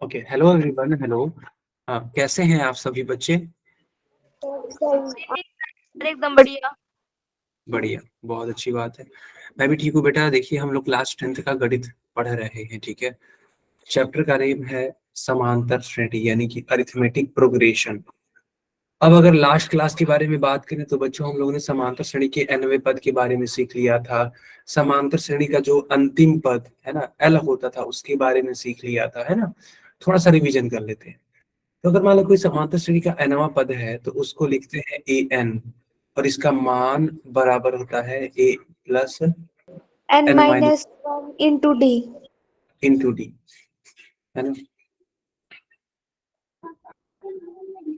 Okay, hello everyone, hello. कैसे हैं आप सभी बच्चे? एकदम बढ़िया। बढ़िया, बहुत अच्छी बात है। मैं भी ठीक हूँ बेटा। देखिए, हम लोग क्लास 10th का गणित पढ़ रहे हैं, ठीक है। चैप्टर का नेम है समांतर श्रेणी, यानी कि अरिथमेटिक प्रोग्रेशन। अब अगर लास्ट क्लास के बारे में बात करें तो बच्चों, हम लोगों ने समांतर श्रेणी के nवें पद के बारे में सीख लिया था। समांतर श्रेणी का जो अंतिम पद है ना, एल होता था, उसके बारे में सीख लिया था, है ना। थोड़ा सा रिवीजन कर लेते हैं। तो अगर मान लो कोई समांतर श्रेणी का nवां पद है तो उसको लिखते हैं ए एन, और इसका मान बराबर होता है a plus n n minus minus one into d. Into d, है ना।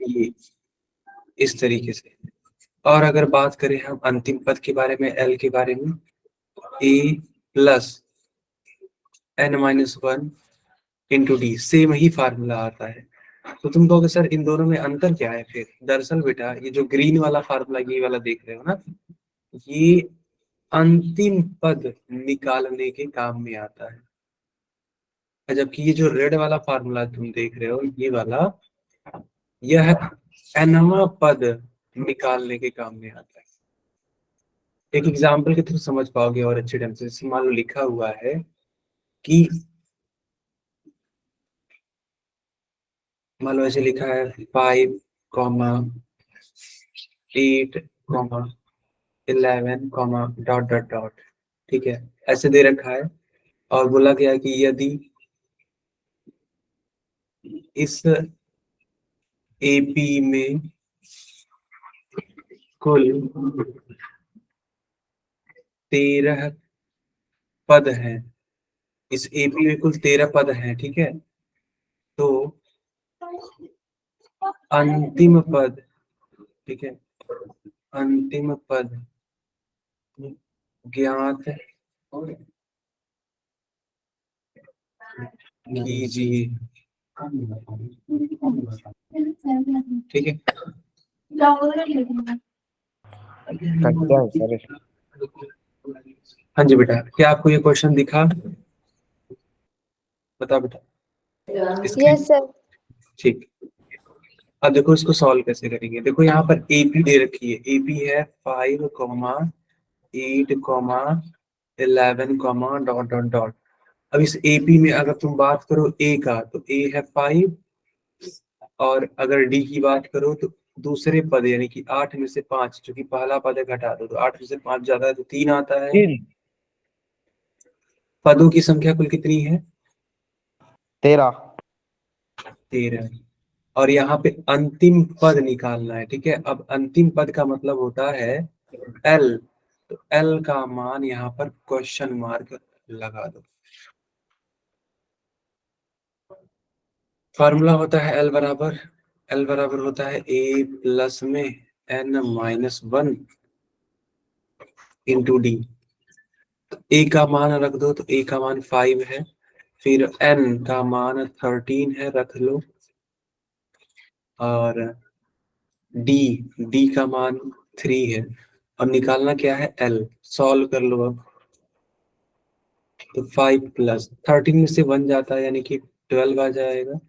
ये इस तरीके से। और अगर बात करें हम अंतिम पद के बारे में, एल के बारे में, a plus n minus one into d, same ही फार्मूला आता है। तो तुम कहोगे सर इन दोनों में अंतर क्या है? फिर दरअसल बेटा, ये जो ग्रीन वाला फार्मूला, ये वाला देख रहे हो ना, ये अंतिम पद निकालने के काम में आता है। जबकि ये जो रेड वाला फार्मूला तुम देख रहे हो, ये वाला, यह nवां पद निकालने के काम में आता है। एक एग्जाम्पल के थ्रू समझ पाओगे और अच्छे ढंग से। जैसे मान लो लिखा हुआ है कि, मान लो ऐसे लिखा है 5, 8, 11, ठीक है। ऐसे दे रखा है और बोला गया कि यदि इस एपी में कुल 13 पद हैं, इस एपी में कुल 13 पद हैं, ठीक है। तो अंतिम पद, ठीक है, अंतिम पद ज्ञात कीजिए, ठीक है। क्या है सर? हाँ जी बेटा, क्या आपको ये क्वेश्चन दिखा? बता बेटा। Yes sir. ठीक। अब देखो इसको सॉल्व कैसे करेंगे। देखो यहाँ पर एपी दे रखी है। एपी है 5, 8, 11, अब इस एपी में अगर तुम बात करो ए का, तो ए है 5, और अगर डी की बात करो तो दूसरे पद यानी कि 8 में से 5, जो कि पहला पद है, घटा दो तो 8 में से 5 ज्यादा है तो 3 आता है। पदों की संख्या कुल कितनी है? 13। 13। और यहाँ पे अंतिम पद निकालना है, ठीक है। अब अंतिम पद का मतलब होता है एल, तो एल का मान यहाँ पर क्वेश्चन मार्क लगा दो। फॉर्मूला होता है एल बराबर होता है ए प्लस में n minus one into d. A का मान रख दो, तो ए का मान 5 है, फिर एन का मान 13 है, रख लो, और डी डी का मान 3 है। अब निकालना क्या है? एल। सॉल्व कर लो अब। तो 5 प्लस 13 में से 1 जाता है, यानी कि 12 आ जाएगा।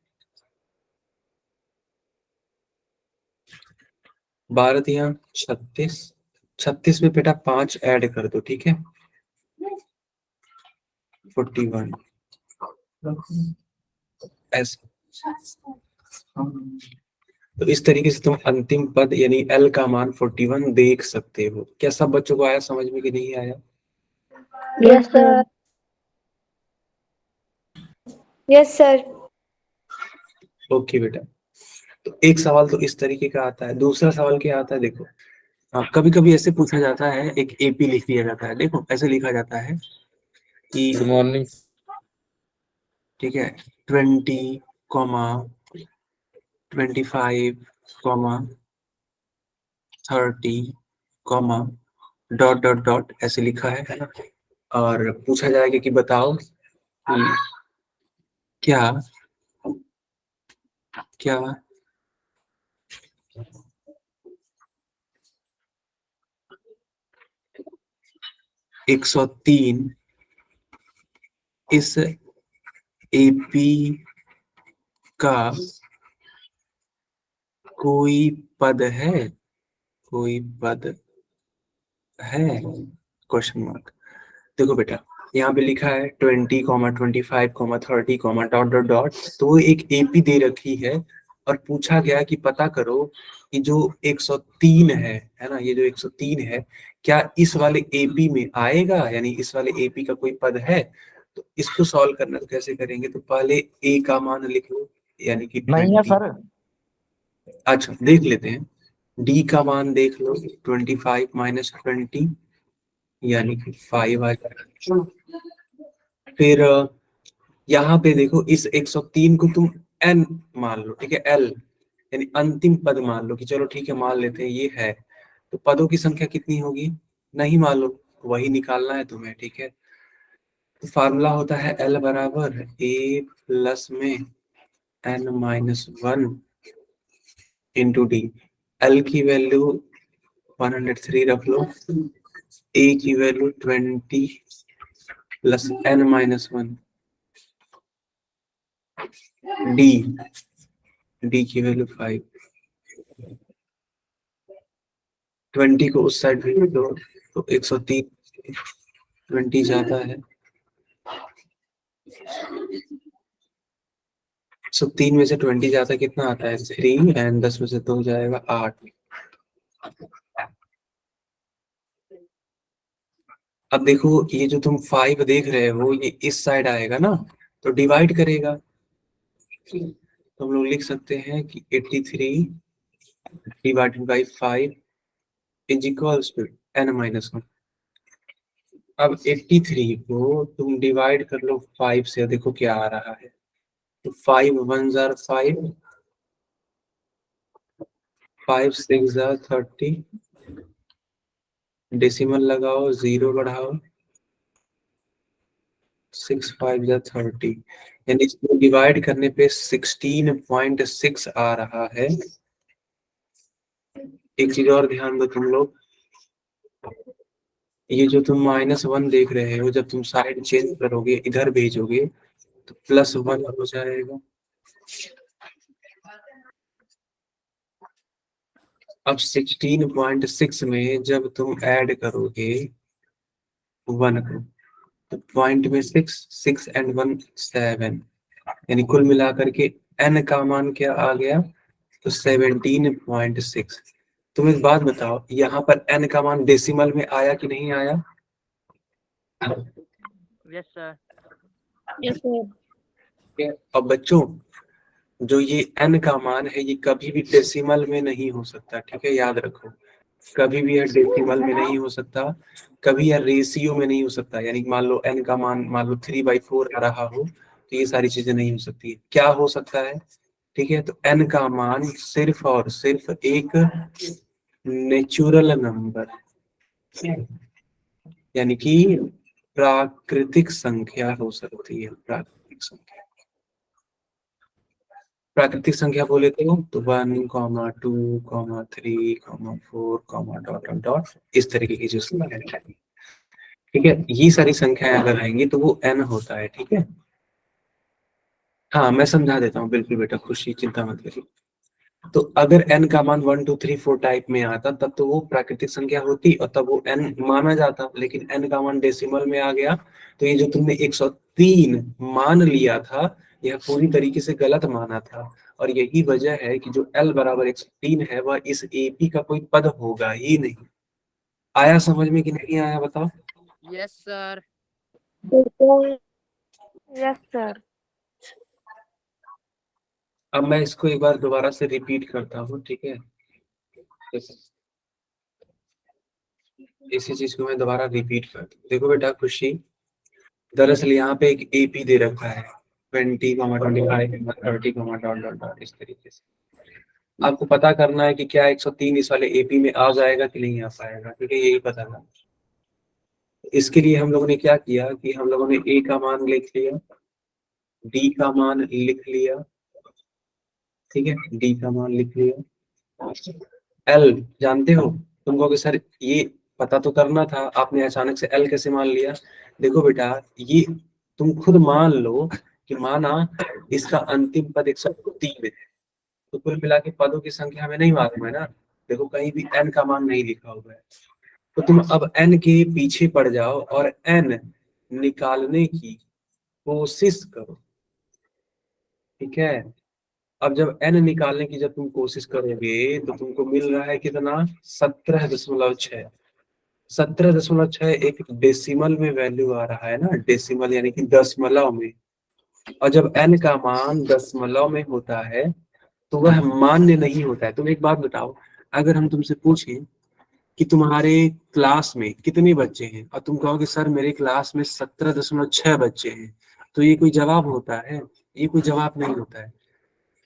12 यहाँ 36, 36 में बेटा 5 ऐड कर दो, ठीक है, 41। ऐसे तो इस तरीके से तुम अंतिम पद यानी एल का मान 41 देख सकते हो। क्या सब बच्चों को आया समझ में कि नहीं आया? Yes sir. Yes sir. Okay बेटा। तो एक सवाल तो इस तरीके का आता है। दूसरा सवाल क्या आता है, देखो। हाँ, कभी कभी ऐसे पूछा जाता है, एक एपी लिख दिया जाता है। देखो ऐसे लिखा जाता है कि, गुड मॉर्निंग। ठीक है, 20, 25, 30, डॉट ऐसे लिखा है ना। और पूछा जाएगा कि बताओ कि क्या क्या 103 इस एपी का कोई पद है, कोई पद है, क्वेश्चन मार्क। देखो बेटा, यहाँ पे लिखा है 20, 25, 30, डॉट डॉट डॉट, तो वो एक एपी दे रखी है और पूछा गया कि पता करो कि जो 103 है ना, ये जो 103 है क्या इस वाले एपी में आएगा, यानी इस वाले एपी का कोई पद है। तो इसको सॉल्व करना तो कैसे करेंगे, तो पहले ए का मान लिख लो, यानी कि नहीं है 20। सर। अच्छा देख लेते हैं, डी का मान देख लो, 25 माइनस 20 यानी कि 5 आ जाएगा। फिर यहाँ पे देखो इस 103 को तुम n मान लो, ठीक है, l यानी अंतिम पद मान लो कि चलो ठीक है मान लेते हैं ये है, तो पदों की संख्या कितनी होगी नहीं मालूम, वही निकालना है तुम्हें, ठीक है। तो फार्मूला होता है l बराबर a प्लस में n minus 1 into D. l की वैल्यू 103 रख लो, a की value 20 plus n minus 1, D की वैल्यू 5। 20 को उस साइड भेज दो तो 103, 20 ज्यादा है, 103 में से 20 ज्यादा कितना आता है 3, एंड 10 में से 2 जाएगा 8। अब देखो ये जो तुम 5 देख रहे हो ये इस साइड आएगा ना, तो डिवाइड करेगा, तो हम लोग लिख सकते हैं कि 83 divided by 5 is equals to n minus 1। अब 83 को तुम डिवाइड कर लो 5 से, देखो क्या आ रहा है, तो 5 1 जार 5, 5 6 जार 30, डेसिमल लगाओ, 0 बढ़ाओ, 6 5 जार 30, यानी इसको डिवाइड करने पे 16.6 आ रहा है। एक चीज और ध्यान दो तुम लोग, ये जो तुम -1 देख रहे हो, जब तुम साइड चेंज करोगे इधर भेजोगे तो +1 हो जाएगा। अब 16.6 में जब तुम ऐड करोगे 1 को, तो पॉइंट में 6 एंड 1 7, यानी कुल मिलाकर के n का मान क्या आ गया, तो 17.6। तुम एक बात बताओ, यहाँ पर n का मान डेसिमल में आया कि नहीं आया? Yes sir. Yes, sir. अब बच्चों जो ये n का मान है ये कभी भी डेसिमल में नहीं हो सकता, ठीक है, याद रखो, कभी भी यह डेसिमल में नहीं हो सकता, कभी यह रेशियो में नहीं हो सकता, यानी मान लो n का मान मान लो 3/4 आ रहा हो, तो ये सारी चीजें नहीं हो सकती। क्या हो सकता है, ठीक है, तो n का मान सिर्फ और सिर्फ एक नेचुरल नंबर, यानी कि प्राकृतिक संख्या हो सकती है। प्राकृतिक संख्या, प्राकृतिक संख्या बोले तो 1, 2, 3, 4, डॉट डॉट डॉट, इस तरीके की जो संख्या है, ठीक है, ये सारी संख्याएं अगर आएंगी तो वो n होता है, ठीक है। हाँ मैं समझा देता हूँ, बिल्कुल बेटा, खुशी चिंता मत करिए। तो अगर n का मान 1 2 3 4 टाइप में आता तब तो वो प्राकृतिक संख्या होती और तब वो n माना जाता, लेकिन n का मान डेसिमल में आ गया, तो ये जो तुमने 103 मान लिया था यह पूरी तरीके से गलत माना था, और यही वजह है कि जो l बराबर 103 है वह इस एपी का कोई पद होगा ही नहीं। आया समझ में कि नहीं आया बताओ? Yes sir. Yes, sir. अब मैं इसको एक बार दोबारा से रिपीट करता हूँ, ठीक है, इसी चीज को मैं दोबारा रिपीट करता हूँ। देखो बेटा खुशी, दरअसल यहाँ पे एक एपी दे रखा है 20, 25, 30, डॉट डॉट डॉट, इस तरीके से आपको पता करना है कि क्या 103 इस वाले एपी में आ जाएगा कि नहीं आ पाएगा, ठीक है, यही पता करना। इसके लिए हम लोगों ने क्या किया कि हम लोगों ने ए का मान लिख लिया, डी का मान लिख लिया, ठीक है, डी का मान लिख लिया, एल जानते हो, तुम कहोगे सर ये पता तो करना था, आपने अचानक से एल कैसे मान लिया? देखो बेटा, ये तुम खुद मान लो कि माना इसका अंतिम पद 103 है, तो कुल मिला के पदों की संख्या हमें नहीं मालूम है ना, देखो कहीं भी n का मान नहीं लिखा हुआ है। तो तुम अब n के पीछे पड़ जाओ और n निकालने की कोशिश करो, ठीक है। अब जब n निकालने की जब तुम कोशिश करोगे तो तुमको मिल रहा है कितना, 17.6। 17.6 एक डेसिमल में वैल्यू आ रहा है ना, डेसिमल यानी कि दशमलव में। और जब n का मान दशमलव में होता है तो वह मान्य नहीं होता है। तुम एक बात बताओ, अगर हम तुमसे पूछें कि तुम्हारे क्लास में कितने बच्चे हैं और तुम कहोगे सर मेरे क्लास में 17.6 बच्चे हैं, तो ये कोई जवाब होता है? ये कोई जवाब नहीं होता है।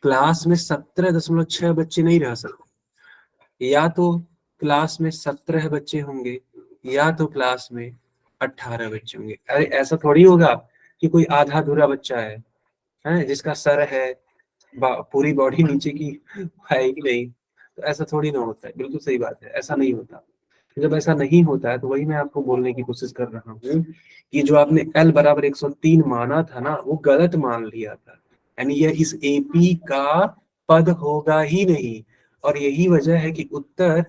क्लास में 17.6 बच्चे नहीं रह सकते, या तो क्लास में 17 बच्चे होंगे या तो क्लास में 18 बच्चे होंगे। अरे ऐसा थोड़ी होगा कि कोई आधा अधूरा बच्चा है जिसका सर है, पूरी बॉडी नीचे की है ही नहीं। तो ऐसा थोड़ी ना होता है, बिल्कुल सही बात है, ऐसा नहीं होता। जब ऐसा नहीं होता है तो वही मैं आपको बोलने की कोशिश कर रहा हूँ कि जो आपने L बराबर 103 माना था ना, वो गलत मान लिया था। यानी यह इस एपी का पद होगा ही नहीं, और यही वजह है कि उत्तर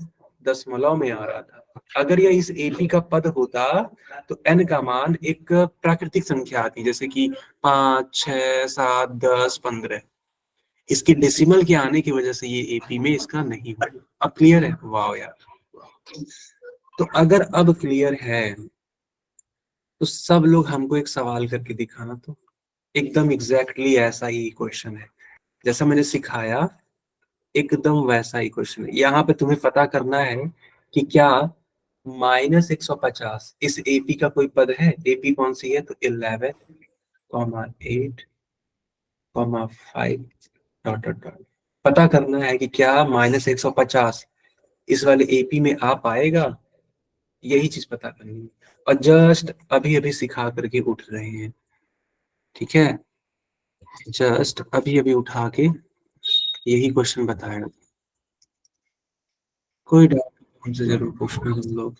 दशमलव में आ रहा था। अगर यह इस एपी का पद होता तो n का मान एक प्राकृतिक संख्या आती, जैसे कि 5, 6, 7, 10, 15। इसके डेसिमल के आने की वजह से ये एपी में इसका नहीं हुआ। अब क्लियर है? वाह यार। तो अगर अब क्लियर है तो सब लोग हमको एक सवाल करके दिखाना, तो एकदम एग्जैक्टली ऐसा ही क्वेश्चन है जैसा मैंने सिखाया, एकदम वैसा ही क्वेश्चन है। यहाँ पे तुम्हें पता करना है कि क्या -150 इस एपी का कोई पद है। एपी कौन सी है? तो 11, 8, 5 डॉट डॉट डॉट। पता करना है कि क्या -150 इस वाले एपी में आ पाएगा, यही चीज पता करनी है। और जस्ट अभी अभी सिखा करके उठ रहे हैं, ठीक है। जस्ट अभी अभी उठा के यही क्वेश्चन बताया। कोई डाउट हमसे जरूर पूछना तुम लोग।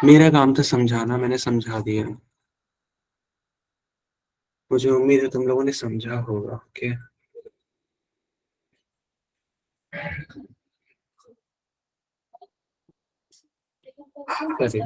मेरा काम था समझाना, मैंने समझा दिया। मुझे उम्मीद है तुम लोगों ने समझा होगा। ओके, चलिए।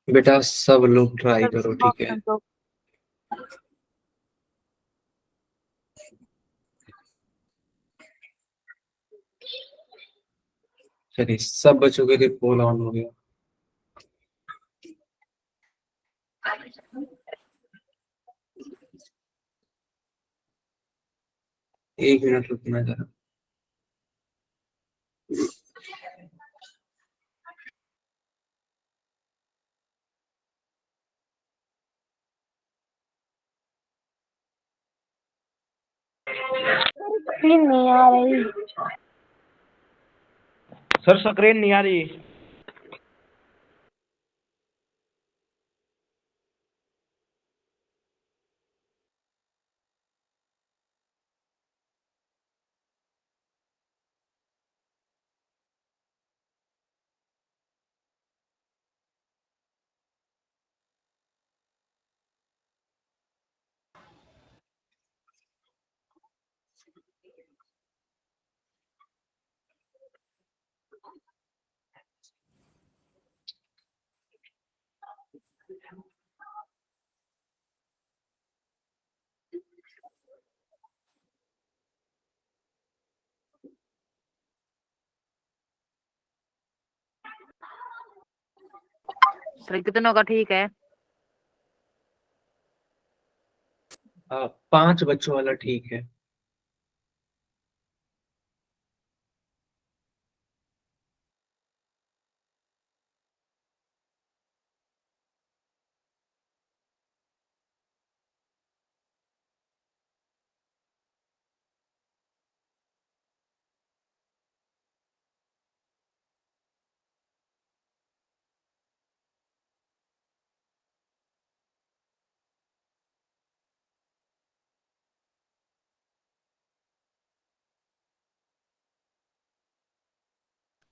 बेटा सब लोग ट्राई सर करो, ठीक है। ऑप्शन तो चलिए, सब बच्चों के लिए पोल ऑन हो गया। एक मिनट रुकना जरा। स्क्रीन नहीं आ रही। सर स्क्रीन नहीं आ रही। सर कितनों का ठीक है? 5 बच्चों वाला ठीक है।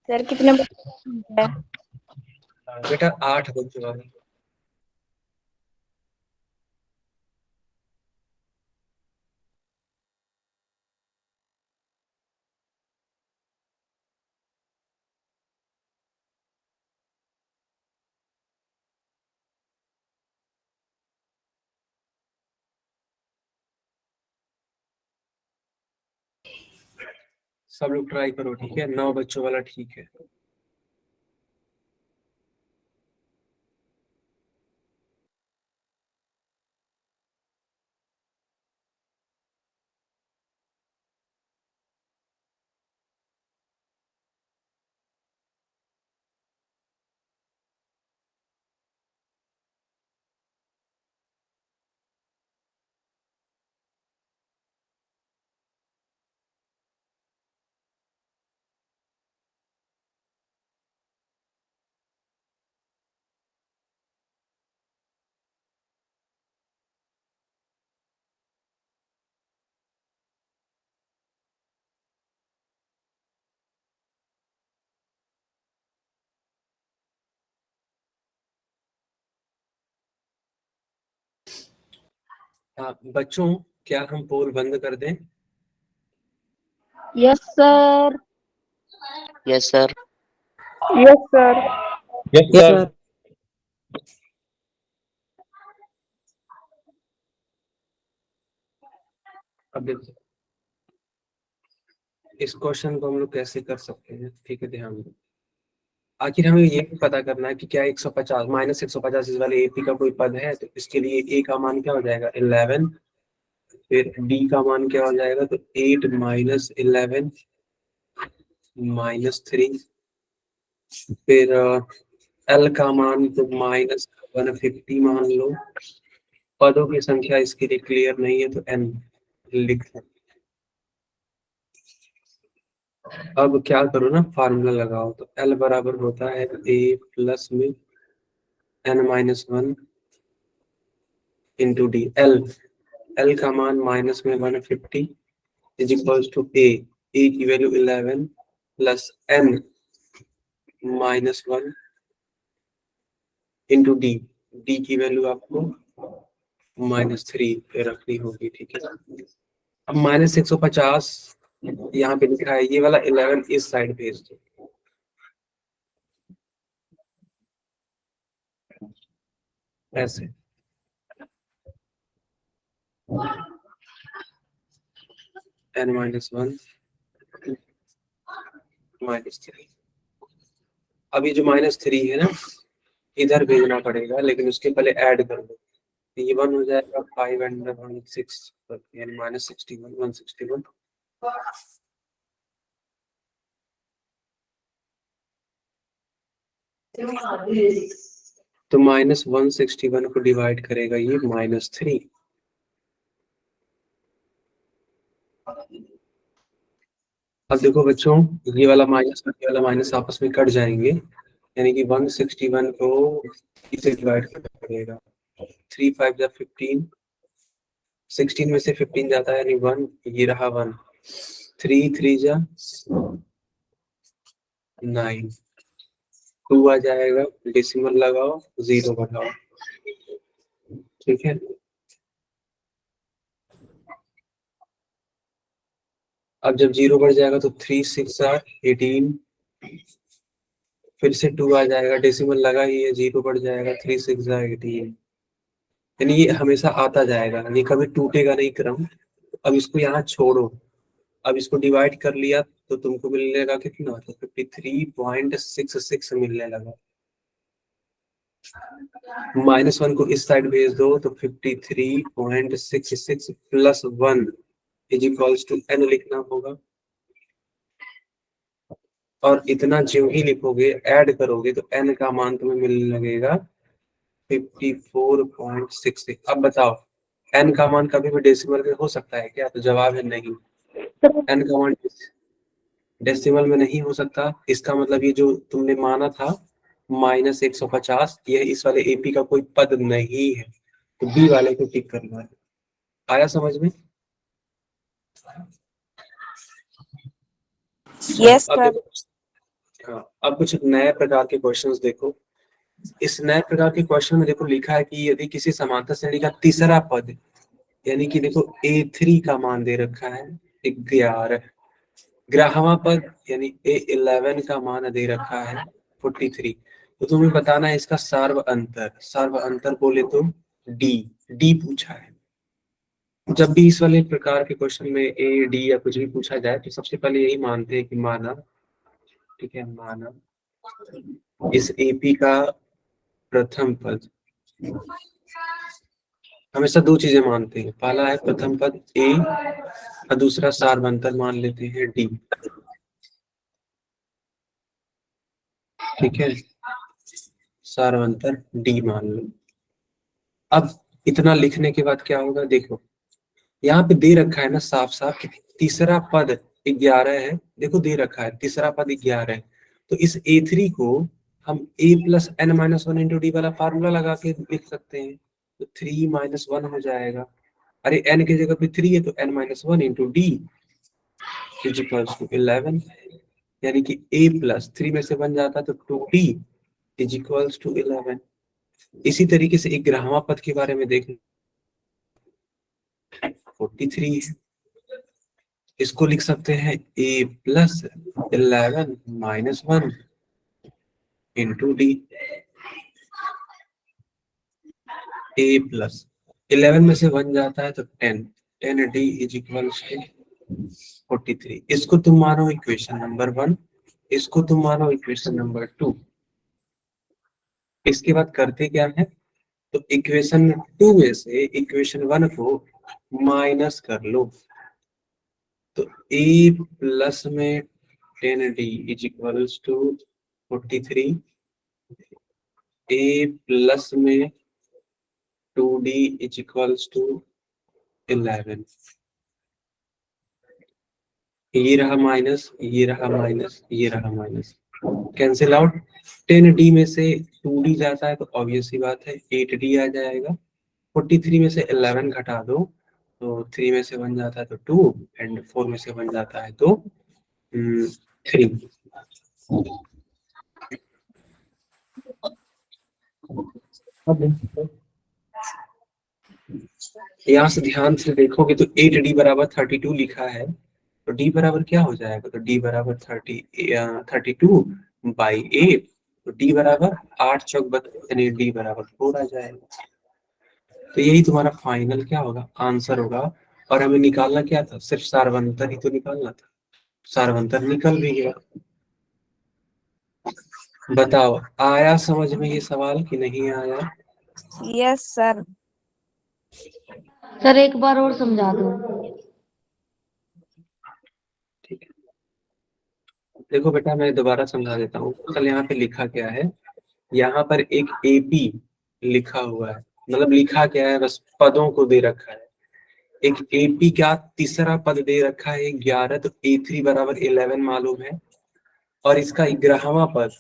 सर कितने बच्चे हैं? बेटा 8 बच्चों वाला। सब लोग ट्राई करो, ठीक है। 9 बच्चों वाला ठीक है। हाँ बच्चों, क्या हम पोल बंद कर दें? Yes sir. Yes sir. Yes sir. Yes yes sir. Sir. अब देखो इस क्वेश्चन को हम लोग कैसे कर सकते हैं, ठीक है, ध्यान दो। आखिर हमें ये भी पता करना है कि क्या 150 माइनस 150 इस वाले एपी का कोई पद है, तो इसके लिए ए का मान क्या हो जाएगा 11, फिर डी का मान क्या हो जाएगा, तो 8 माइनस 11 -3, फिर एल का मान तो -150 मान लो। पदों की संख्या इसके लिए क्लियर नहीं है तो एन लिख दो। अब क्या करो ना, फार्मूला लगाओ। तो एल बराबर होता है ए प्लस में n-1 इंटू डी। एल का मान माइनस में 150 इज इक्वल्स टू ए की value 11 plus n-1 into d. D की वैल्यू आपको -3 पे रखनी होगी, ठीक है। अब -150 यहाँ पे लिखा है, ये वाला 11 इस साइड भेज दो, ऐसे। n-1 -3। अब ये जो -3 है ना, इधर भेजना पड़ेगा, लेकिन उसके पहले ऐड कर दो। ये 1 हो जाएगा 5 एंड 6 यानी -61 161। तो -161 को डिवाइड करेगा ये -3। अब देखो बच्चों, ये वाला माइनस और ये वाला माइनस आपस में कट जाएंगे, यानी कि 161 को इसे डिवाइड करना पड़ेगा। 3 5 जा 15, 16 में से 15 जाता है यानी 1, ये रहा 1, 3 3 जा 9, 2 आ जाएगा, डेसिमल लगाओ, 0 बढ़ाओ, ठीक है। अब जब 0 बढ़ जाएगा तो 3 6 जा 18, फिर से 2 आ जाएगा, डेसिमल लगा ही है, 0 बढ़ जाएगा, 3 6 जा 18। यानी ये हमेशा आता जाएगा, ये कभी टूटेगा नहीं क्रम। अब इसको यहाँ छोड़ो, अब इसको डिवाइड कर लिया तो तुमको मिलने लगा कितना, तो 53.66 मिलने लगा। -1 को इस साइड भेज दो तो 53.66 plus 1 is equals to n लिखना होगा। और इतना जो ही लिखोगे ऐड करोगे तो n का मान तुम्हें मिलने लगेगा 54.66। अब बताओ n का मान कभी भी डेसिमल में हो सकता है क्या, तो जवाब है नहीं। n का मान डेसिमल में नहीं हो सकता, इसका मतलब ये जो तुमने माना था -150, ये इस वाले एपी का कोई पद नहीं है, तो बी वाले को टिक करना है। आया समझ में? यस अब सर। देखो हाँ, अब कुछ नए प्रकार के क्वेश्चंस देखो। इस नए प्रकार के क्वेश्चन में देखो लिखा है कि यदि किसी समांतर श्रेणी का तीसरा पद, यानी कि देखो A3 का मान दे रखा है 11, ग्राहवा पद यानी A11 का मान दे रखा है 43, तो तुम्हें बताना है इसका सार्व अंतर बोले तो डी पूछा है। जब भी इस वाले प्रकार के क्वेश्चन में ए डी या कुछ भी पूछा जाए तो सबसे पहले यही मानते हैं कि माना, ठीक है, माना इस एपी का प्रथम पद, हमेशा दो चीजें मानते हैं, पहला है प्रथम पद ए और दूसरा सार्वंतर मान लेते हैं डी, ठीक है, सार्वंतर डी मान लो। अब इतना लिखने के बाद क्या होगा, देखो यहाँ पे दे रखा है ना साफ साफ कि तीसरा पद 11 है, देखो दे रखा है तीसरा पद 11 है, तो इस A3 को हम a plus n minus one into d वाला फार्मूला लगा के लिख सकते हैं, तो 3 माइनस 1 हो जाएगा। अरे n की जगह पे 3 है तो n minus 1 into D is equals to 11, यानी कि a प्लस 3 में से बन जाता है तो 2d इज इक्वल्स टू 11। इसी तरीके से एक ग्राहवा पद के बारे में देख 43 है, इसको लिख सकते हैं a plus 11 minus 1 into D, a plus 11 में से बन जाता है तो 10 डी इज इक्वल टू 43। इसको तुम मानो इक्वेशन नंबर 1, इसको तुम मानो इक्वेशन नंबर 2। इसके बाद करते क्या है, तो इक्वेशन 2 में से इक्वेशन 1 को माइनस कर लो, तो a प्लस में 10d is equals to 43, a plus में 2d इज इक्वल्स टू 11, ये रहा माइनस, ये रहा माइनस, ये रहा माइनस, कैंसिल आउट। 10d में से 2d जाता है तो ऑब्वियस सी बात है 8d आ जाएगा। 43 में से 11 घटा दो तो 3 में से बन जाता है तो 2 एंड 4 में से बन जाता है तो 3। यहाँ से ध्यान से देखोगे तो 8d बराबर 32 लिखा है, तो d बराबर क्या हो जाएगा, तो d बराबर 32 बाई 8, तो d बराबर 8 चौक 32 यानी d बराबर 4 आ जाएगा। तो यही तुम्हारा फाइनल क्या होगा, आंसर होगा। और हमें निकालना क्या था, सिर्फ सार्वंतर ही तो निकालना था, सार्वंतर निकल भी गया। बताओ आया समझ में ये सवाल कि नहीं आया? Yes sir. सर एक बार और समझा दो। ठीक है, देखो बेटा मैं दोबारा समझा देता हूँ। कल यहाँ पे लिखा क्या है, यहाँ पर एक एपी लिखा हुआ है, मतलब लिखा क्या है, बस पदों को दे रखा है। एक एपी का तीसरा पद दे रखा है 11, तो A3 बराबर 11 मालूम है, और इसका 11वां पद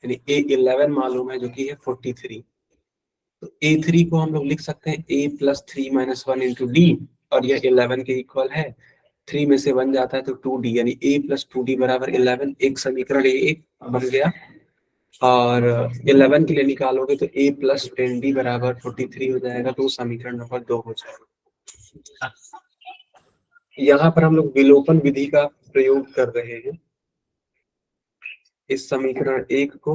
यानी A11 मालूम है जो कि है 43। तो A3 को हम लोग लिख सकते हैं a plus 3 minus 1 into D, और यह 11 के इक्वल है, 3 में से बन जाता है तो 2d, यानी a प्लस 2d बराबर 11। एक समीकरण एक बन गया, और 11 के लिए निकालोगे तो a प्लस 10d बराबर 43 हो जाएगा, तो समीकरण नंबर 2 हो जाएगा। यहाँ पर हम लोग विलोपन विधि का प्रयोग कर रहे हैं इस समीकरण 1 को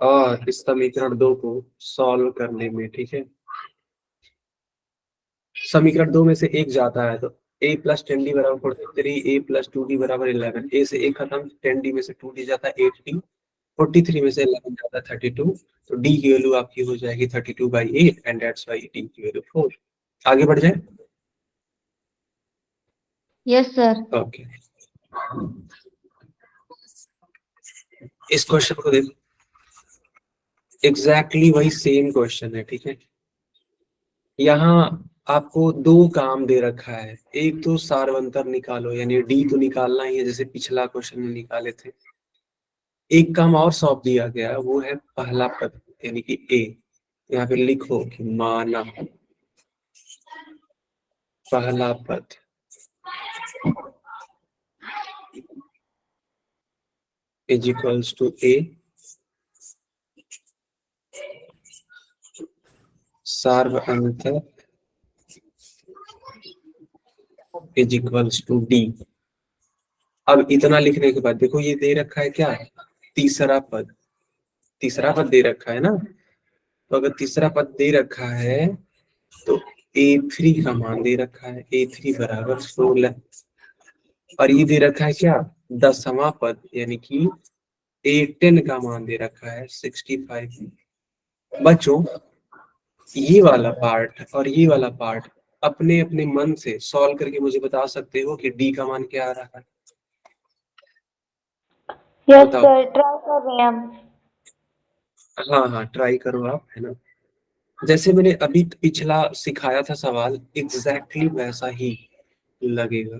और इस समीकरण 2 को सॉल्व करने में, ठीक है। समीकरण 2 में से एक जाता है तो a प्लस 10d बराबर 43, a प्लस 2d बराबर 11, a से एक खत्म, 10d में से 2d जाता है 8d, 43 में से 11 जाता है 32, तो d की वैल्यू आपकी हो जाएगी 32/8 एंड दैट्स व्हाई d की वैल्यू 4। आगे बढ़ जाए। Yes sir. ओके, इस क्वेश्चन को देखो, एग्जैक्टली वही सेम क्वेश्चन है, ठीक है। यहाँ आपको दो काम दे रखा है, एक तो सार्वंतर निकालो, यानी डी तो निकालना ही है जैसे पिछला क्वेश्चन में निकाले थे। एक काम और सौंप दिया गया, वो है पहला पद यानी कि ए। यहाँ पे लिखो कि माना पहला पद इज इक्वल्स टू ए, सार्व अंतर इज इक्वल्स टू डी। अब इतना लिखने के बाद देखो ये दे रखा है क्या, तीसरा पद, तीसरा पद दे रखा है ना। तो अगर तीसरा पद दे रखा है तो A3 का मान दे रखा है, A3 बराबर 16, और ये दे रखा है क्या, 10वां पद यानी कि A10 का मान दे रखा है 65। बच्चों ये वाला पार्ट और ये वाला पार्ट अपने अपने मन से सॉल्व करके मुझे बता सकते हो कि डी का मान क्या आ रहा है? यस बताओ। सर, ट्राई कर रहे हैं हम। हाँ हाँ ट्राई करो आप, है ना। जैसे मैंने अभी पिछला सिखाया था सवाल, एग्जैक्टली वैसा ही लगेगा।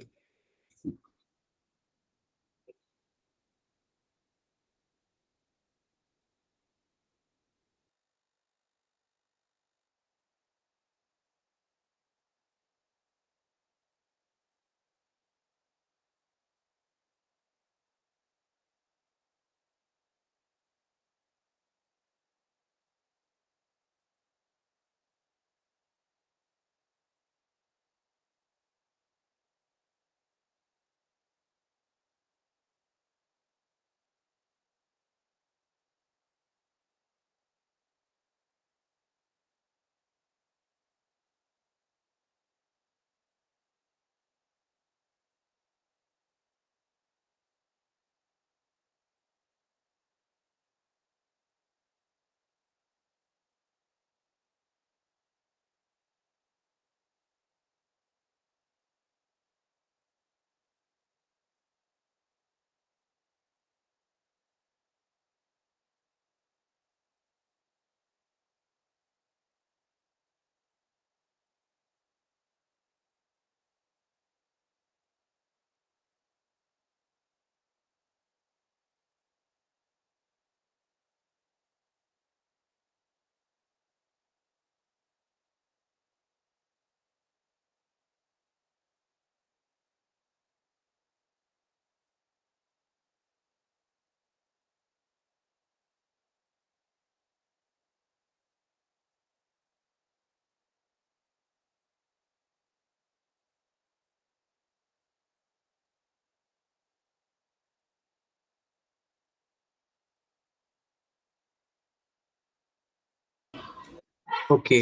ओके,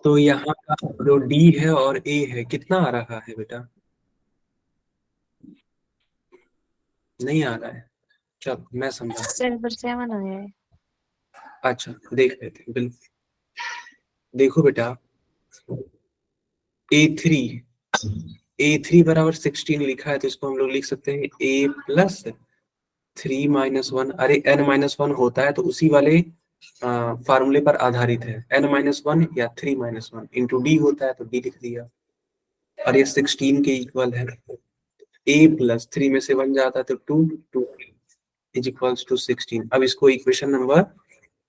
तो यहाँ का जो डी है और ए है कितना आ रहा है बेटा? नहीं आ रहा है, चल मैं समझा। 7 आया है। अच्छा देख लेते हैं, बिल्कुल देखो बेटा, A3 बराबर 16 लिखा है, तो इसको हम लोग लिख सकते हैं A+3-1। अरे n-1 होता है तो उसी वाले फार्मूले पर आधारित है, n-1 या 3-1 इंटू डी होता है तो डी लिख दिया, और ये 16 के इक्वल है। A+3 में से 1 जाता है तो 2 इज इक्वल्स टू 16। अब इसको इक्वेशन नंबर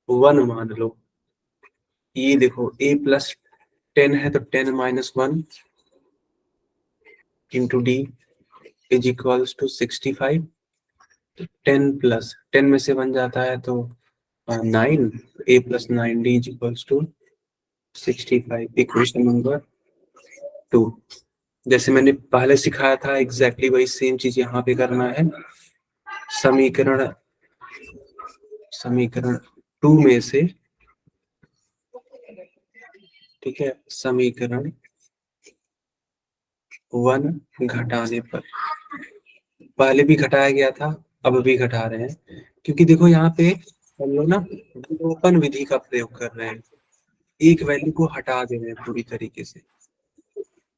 1 मान लो। ये देखो A+10 है तो 10-1 into D is equals to 65। 10 में से 1 जाता है तो 9, A+9 d is equals to 65, equation number 2। जैसे मैंने पहले सिखाया था एग्जैक्टली वही सेम चीज यहाँ पे करना है। समीकरण 2 में से, ठीक है, समीकरण 1 घटाने पर, पहले भी घटाया गया था अब भी घटा रहे हैं, क्योंकि देखो यहाँ पे हम लोग ना विलोपन विधि का प्रयोग कर रहे हैं, एक वैल्यू को हटा दे रहे हैं पूरी तरीके से।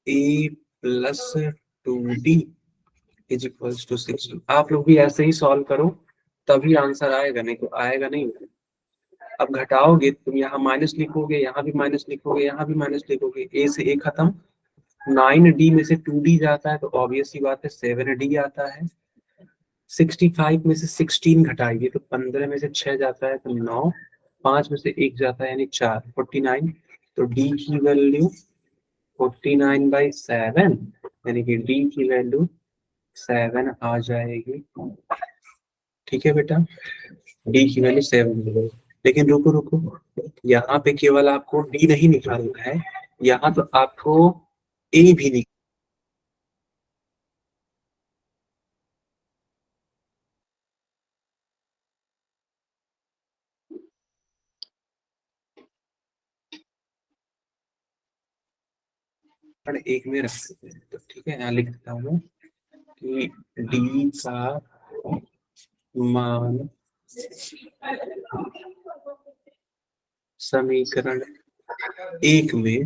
A+2D is equals to 16। आप लोग भी ऐसे ही सॉल्व करो तभी आंसर आएगा, नहीं तो आएगा नहीं। अब घटाओगे तुम, यहाँ माइनस लिखोगे, यहाँ भी माइनस लिखोगे, यहाँ भी माइनस लिखोगे, ए से ए खत्म, 9D में से 2D जाता है तो ऑब्वियस सी बात है 7D आता है। 65 में से 16 घटाइए तो 15 में से 6 जाता है तो 9, 5 में से 1 जाता है यानी 4, 49। तो डी की वैल्यू 49/7 यानी कि डी की वैल्यू 7 आ जाएगी। ठीक है बेटा, डी की वैल्यू 7। लेकिन रुको रुको, यहाँ पे केवल आपको डी नहीं निकालना है, यहाँ तो आपको ए भी निकालना। एक में रख सकते हैं, तो ठीक है, यहाँ लिख देता हूँ कि डी का मान समीकरण 1 में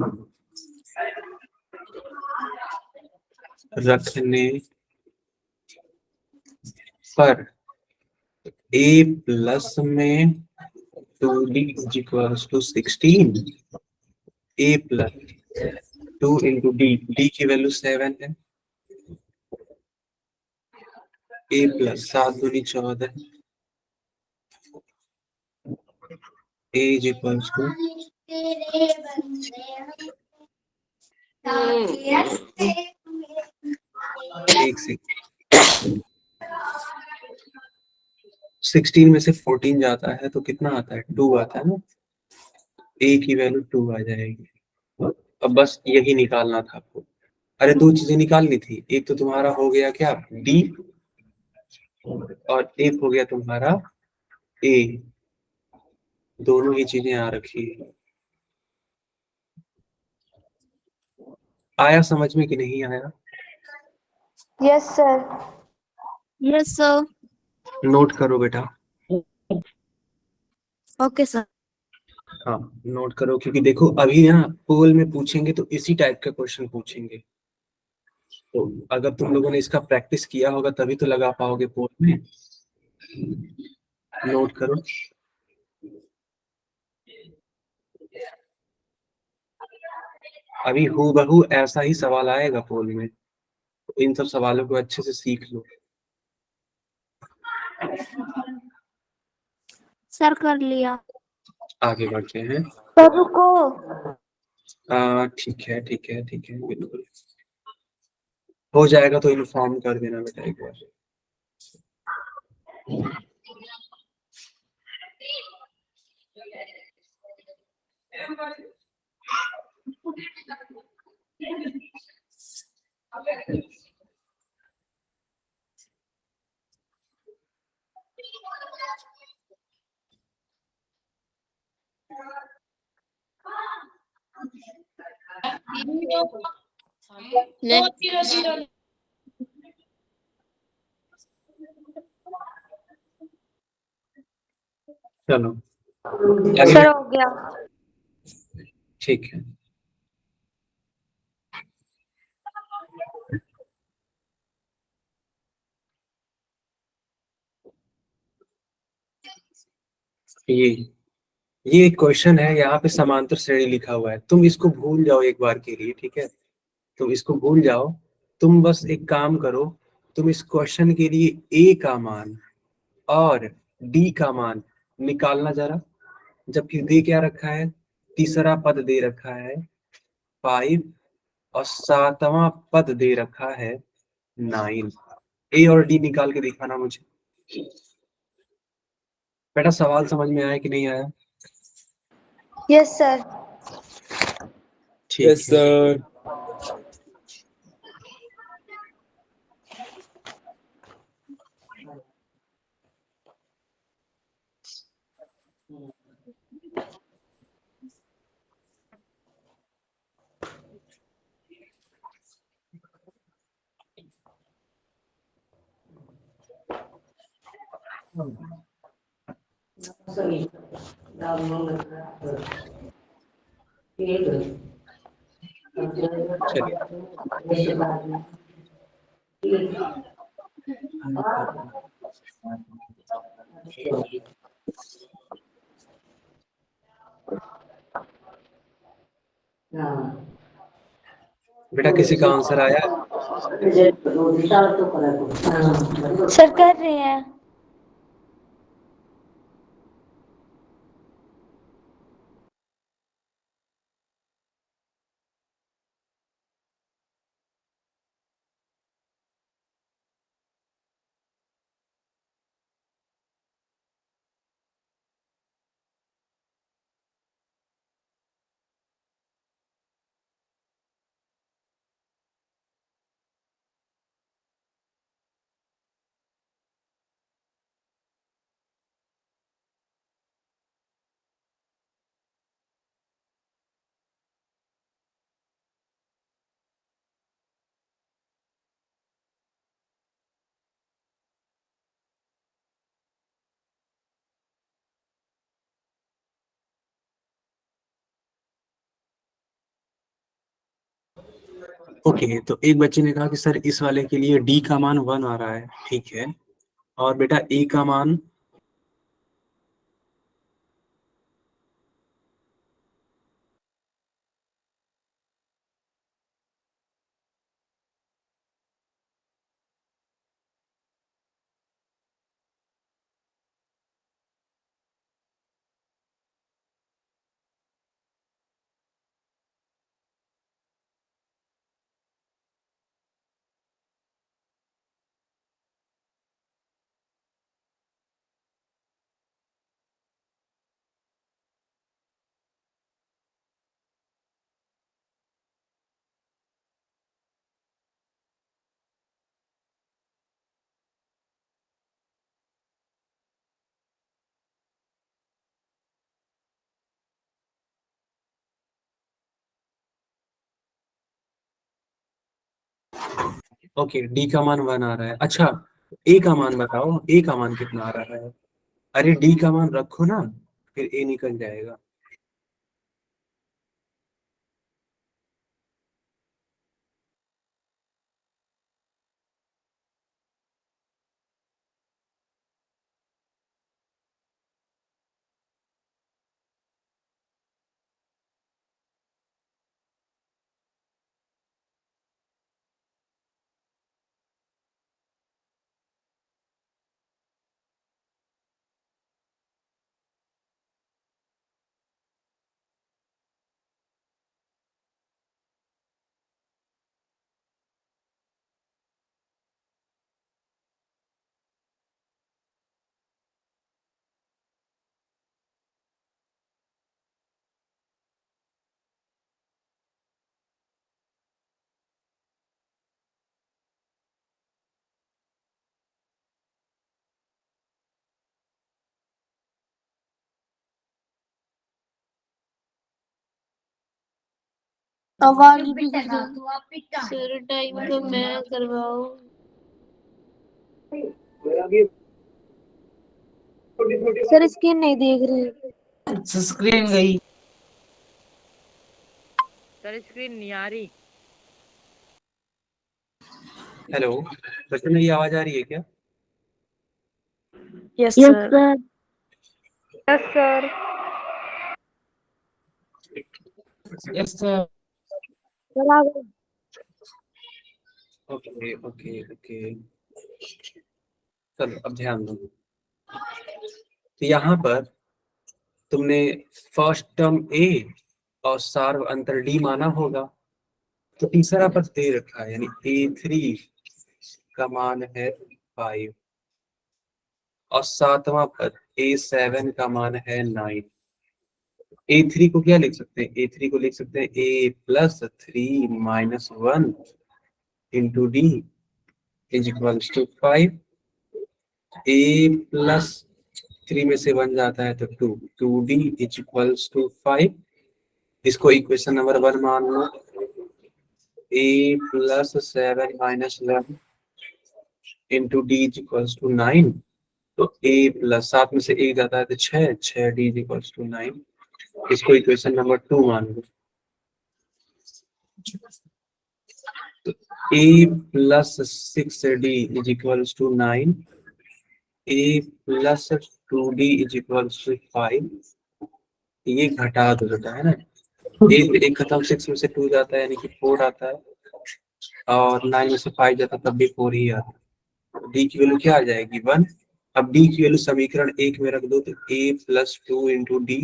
रखने पर ए प्लस में 2d equals to 16, a plus 2 into d, d की वैल्यू 7 है, ए प्लस 7 दूनी 14, ए इज इक्वल्स टू एक से 16 में से 14 जाता है तो कितना आता है, 2 आता है ना, ए की वैल्यू 2 आ जाएगी। अब बस यही निकालना था आपको। अरे दो चीजें निकालनी थी, एक तो तुम्हारा हो गया क्या, डी, और एक हो गया तुम्हारा ए। दोनों ही चीजें आ रखी है। आया समझ में कि नहीं आया? Yes sir. Yes sir. Note करो बेटा। Okay sir. हाँ नोट करो, क्योंकि देखो अभी ना पोल में पूछेंगे तो इसी टाइप का क्वेश्चन पूछेंगे, तो अगर तुम लोगों ने इसका प्रैक्टिस किया होगा तभी तो लगा पाओगे पोल में। नोट करो। अभी हूबहू ऐसा ही सवाल आएगा पोल में, तो इन सब सवालों को अच्छे से सीख लो। सर कर लिया। आगे बढ़ते हैं। सर रुको। ठीक है ठीक है ठीक है, बिल्कुल हो जाएगा तो इन्फॉर्म कर देना बेटा एक बार। चलो सर हो गया। ठीक है। ये एक क्वेश्चन है, यहाँ पे समांतर श्रेणी लिखा हुआ है, तुम इसको भूल जाओ एक बार के लिए, ठीक है, तुम इसको भूल जाओ। तुम बस एक काम करो, तुम इस क्वेश्चन के लिए ए का मान और डी का मान निकालना जरा। जबकि दे क्या रखा है, तीसरा पद दे रखा है 5 और 7वां पद दे रखा है 9। ए और डी निकाल के दिखाना मुझे। बेटा सवाल समझ में आया कि नहीं आया? Yes sir. ठीक है सर। बेटा किसी का आंसर आया? सर कर रहे हैं। ओके, तो एक बच्चे ने कहा कि सर इस वाले के लिए डी का मान 1 आ रहा है, ठीक है, और बेटा ए का मान ओके, डी का मान 1 आ रहा है। अच्छा, ए का मान बताओ, ए का मान कितना आ रहा है? अरे डी का मान रखो ना, फिर ए निकल जाएगा। आवाज भी सर टाइम तो मैं करवाऊं। सर स्क्रीन नहीं देख रही। स्क्रीन गई। सर स्क्रीन नहीं आ रही। हेलो, बच्चों में ये आवाज आ रही है क्या? Yes yes sir. Sir. Yes sir. Yes sir. Sir आ गए। ओके ओके ओके, चलो अब ध्यान दो। तो यहाँ पर तुमने फर्स्ट टर्म ए और सार्व अंतर डी माना होगा, तो तीसरा पद दे रखा है, यानी A3 का मान है 5 और सातवां पद A7 का मान है 9। A3 को क्या लिख सकते हैं? A3 को लिख सकते हैं A+3 - 1 into D is equals to 5। A+3 में से 1 जाता है तो 2D इज इक्वल्स टू 5। इसको इक्वेशन नंबर 1 मान लो। A+7 - 1 into D is equals to 9। तो A+7 में से 1 जाता है तो 6D इज इक्वल्स टू 9। इसको इक्वेशन नंबर 2 मान लो। तो A+6D is equals to 9, A+2D is equals to 5। ये घटा दो बेटा, है ना। एक खत्म, 6 में से 2 जाता है यानी कि 4 आता है, और 9 में से 5 जाता है तब भी 4 ही आता है। डी की वैल्यू क्या आ जाएगी? 1। अब डी की वैल्यू समीकरण 1 में रख दो, तो A+2 into d,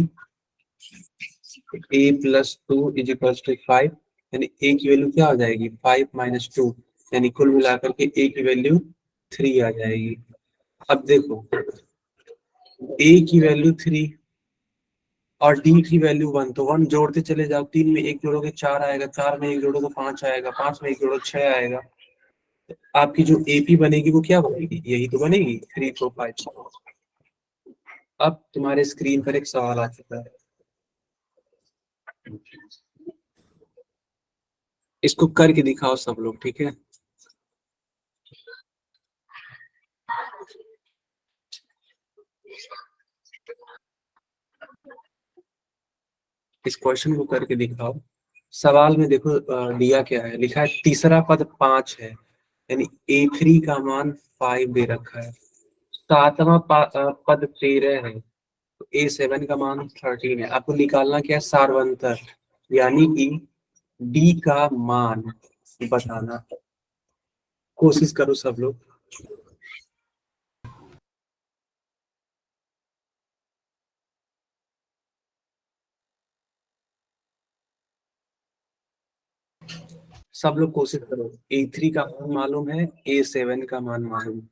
A+2 is equals to 5, यानी ए की वैल्यू क्या हो जाएगी? 5 - 2, यानी कुल मिलाकर के ए की वैल्यू 3 आ जाएगी। अब देखो, ए की वैल्यू 3 और डी की वैल्यू 1, तो 1 जोड़ते चले जाओ। 3 में 1 जोड़ोगे 4 आएगा, 4 में 1 जोड़ो तो 5 आएगा, 5 में 1 जोड़ो 6 आएगा। आपकी जो एपी बनेगी वो क्या बनेगी? यही तो बनेगी, 3 4 5 6। अब तुम्हारे स्क्रीन पर एक सवाल आ चुका है, इसको करके दिखाओ सब लोग, ठीक है। इस क्वेश्चन को करके दिखाओ सवाल में देखो दिया क्या है, लिखा है तीसरा पद 5 है, यानी A3 का मान 5 दे रखा है। सातवां पद 13 है, तो A7 का मान 13 है। आपको निकालना क्या है, सार्वंतर, यानी कि D का मान बताना। कोशिश करो सब लोग। सब लोग कोशिश करो। A3 का मान मालूम है, A7 का मान मालूम है।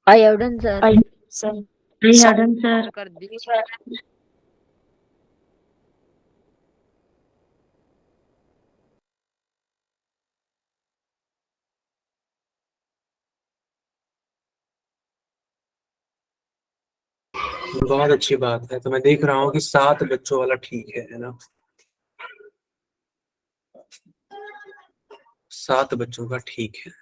I have done, sir. I have done, sir. कर दी। बहुत अच्छी बात है। तो मैं देख रहा हूँ कि 7 बच्चों वाला ठीक है ना। 7 बच्चों का ठीक है।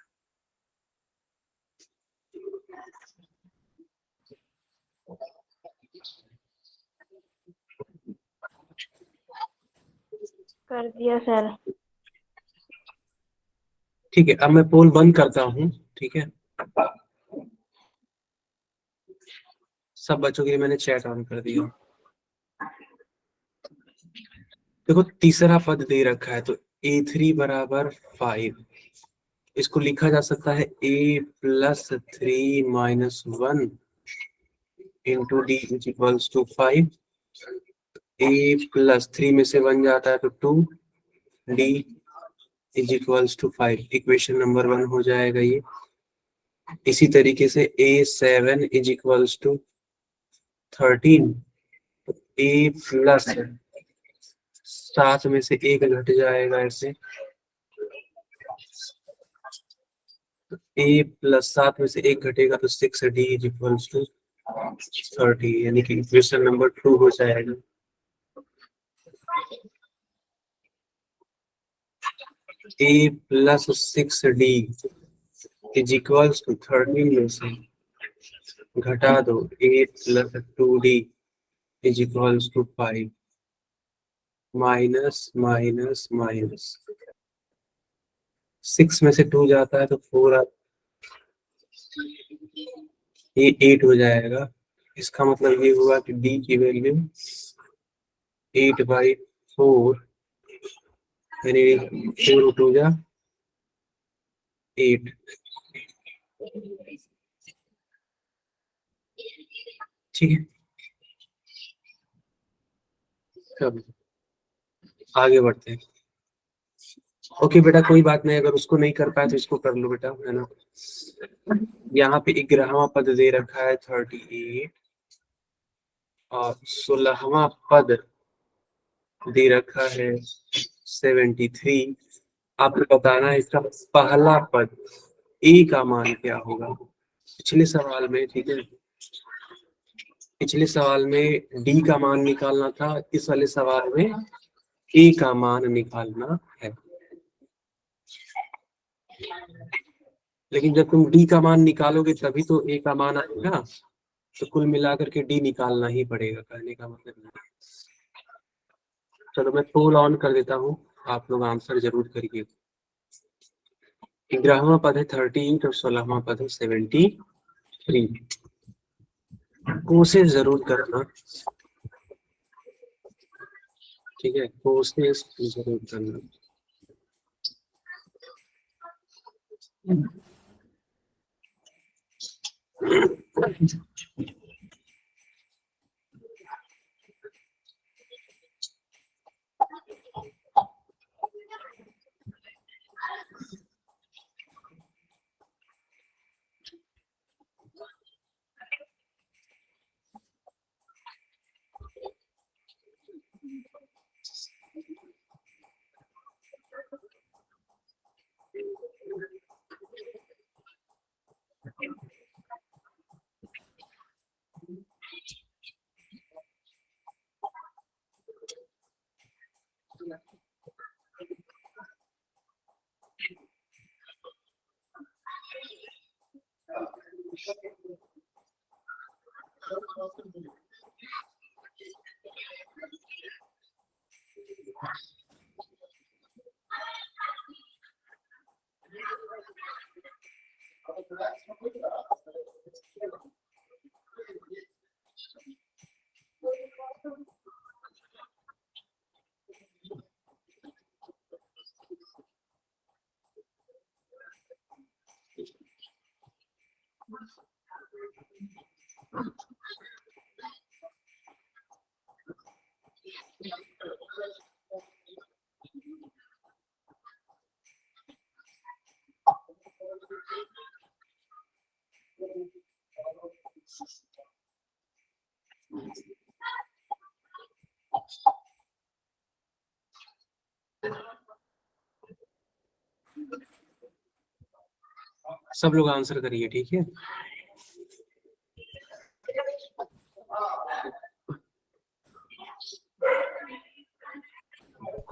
कर दिया सर। ठीक है, अब मैं पोल बंद करता हूँ। ठीक है, सब बच्चों के लिए मैंने चैट ऑन कर दिया। देखो तीसरा पद दे रखा है, तो A3 बराबर 5। इसको लिखा जा सकता है A+3 - 1 into D equals to 5। A+3 में से 1 जाता है तो 2, D equals to 5। Equation number 1 हो जाएगा ये। इसी तरीके से A7 इक्वल्स टू 13। A+7 में से 1 घट जाएगा ऐसे। A+7 में से 1 घटेगा तो 6D इक्वल्स टू 30, यानी कि इक्वेशन नंबर 2 हो जाएगा। A+6D इक्वल्स टू 13 में से घटा दो A+2D equals to 5। Minus minus minus 6 में से 2 जाता है तो 4, ये 8 हो जाएगा। इसका मतलब ये हुआ कि D की वैल्यू 8/4, यानी 4 2 जा 8। ठीक है, अब आगे बढ़ते हैं। ओके बेटा, कोई बात नहीं, अगर उसको नहीं कर पाए तो इसको कर लो बेटा, है ना। यहाँ पे 11वां पद दे रखा है 38 और 16वां पद दे रखा है 73। आपको बताना है इसका पहला पद ए का मान क्या होगा। पिछले सवाल में, ठीक है, पिछले सवाल में डी का मान निकालना था, इस वाले सवाल में ए का मान निकालना है। लेकिन जब तुम डी का मान निकालोगे तभी तो ए का मान आएगा, तो कुल मिलाकर के डी निकालना ही पड़ेगा, कहने का मतलब नहीं। चलो मैं पोल ऑन कर देता हूँ, आप लोग आंसर जरूर करिए। 11वां पद है 38 और 16वां पद है 73। कोशिश जरूर करना, ठीक है, कोशिश जरूर करना। सब लोग आंसर करिए, ठीक है।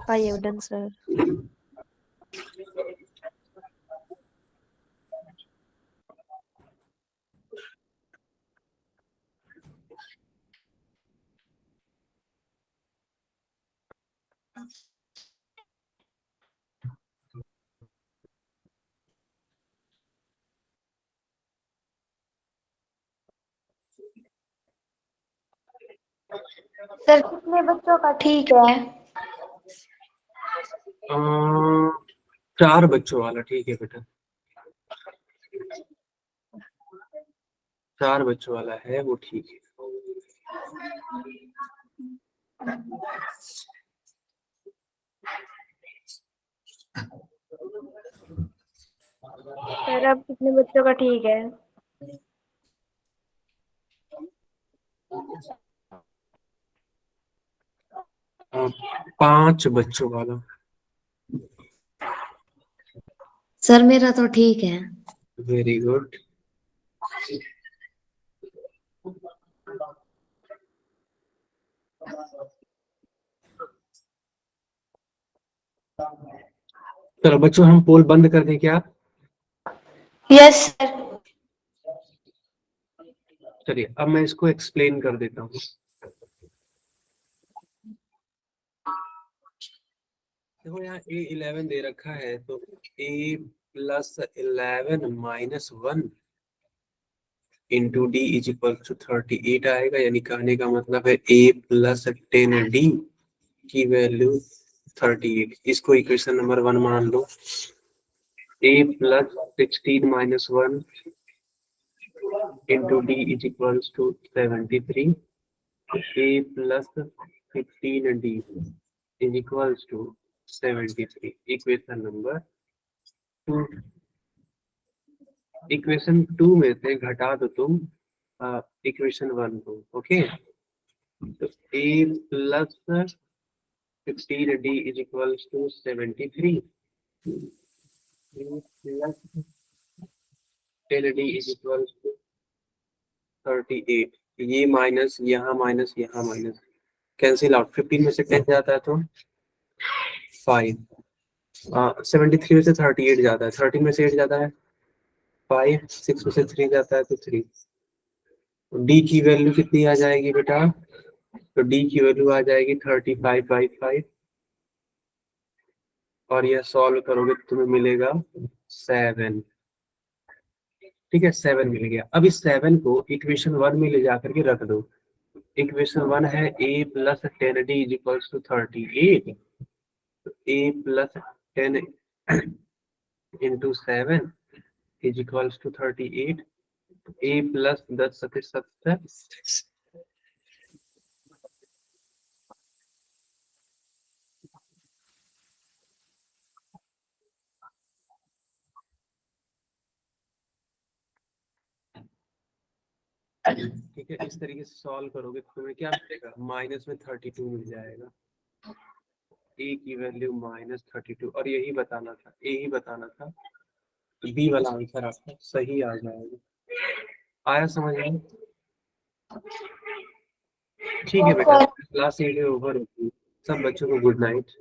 I have done, sir. Sir कितने बच्चों का ठीक है? 4 बच्चों वाला ठीक है बेटा, 4 बच्चों वाला है वो ठीक है। सर अब कितने बच्चों का ठीक है? 5 बच्चों वाला। सर मेरा तो ठीक है। Very good. चलो बच्चों हम पोल बंद कर दें क्या? Yes sir. चलिए अब मैं इसको एक्सप्लेन कर देता हूँ। देखो यहाँ A11 दे रखा है तो A+11 -1 into D is equal to 38 आएगा, यानी कहने का मतलब है A+10D की वैल्यू 38। इसको इक्वेशन नंबर 1 मान लो। A+16 -1 into D is equal to 73। A+15D is equal to 73, equation number 2। Equation 2 में से घटा दो तुम इक्वेशन 1 को, ओके। तो A+16D is equal to 73 10D is equal to 38। ये माइनस यहाँ माइनस यहाँ माइनस कैंसिल आउट। 15 में से 10 जाता है तो 5। 73 में से 38 जाता है, 13 में से 8 जाता है 5, 6 में से 3 जाता है तो 3। डी की वैल्यू कितनी आ जाएगी बेटा? तो डी की वैल्यू आ जाएगी 35/5 और यह सॉल्व करोगे तो तुम्हें मिलेगा 7। ठीक है 7 मिल गया। अब इस 7 को इक्वेशन 1 में ले जाकर के रख दो। इक्वेशन 1 है a plus 10d is equals to 38, a plus 10 into 7 is equals to 38, a plus 10 सके 70, ठीक है। इस तरीके से सॉल्व करोगे तो तुम्हें क्या मिलेगा, माइनस में 32 मिल जाएगा, a की वैल्यू -32, और यही बताना था, बी वाला आंसर आपका सही आ जाएगा। आया समझ में? ठीक है बेटा, क्लास 8 ओवर होती है। सब बच्चों को गुड नाइट।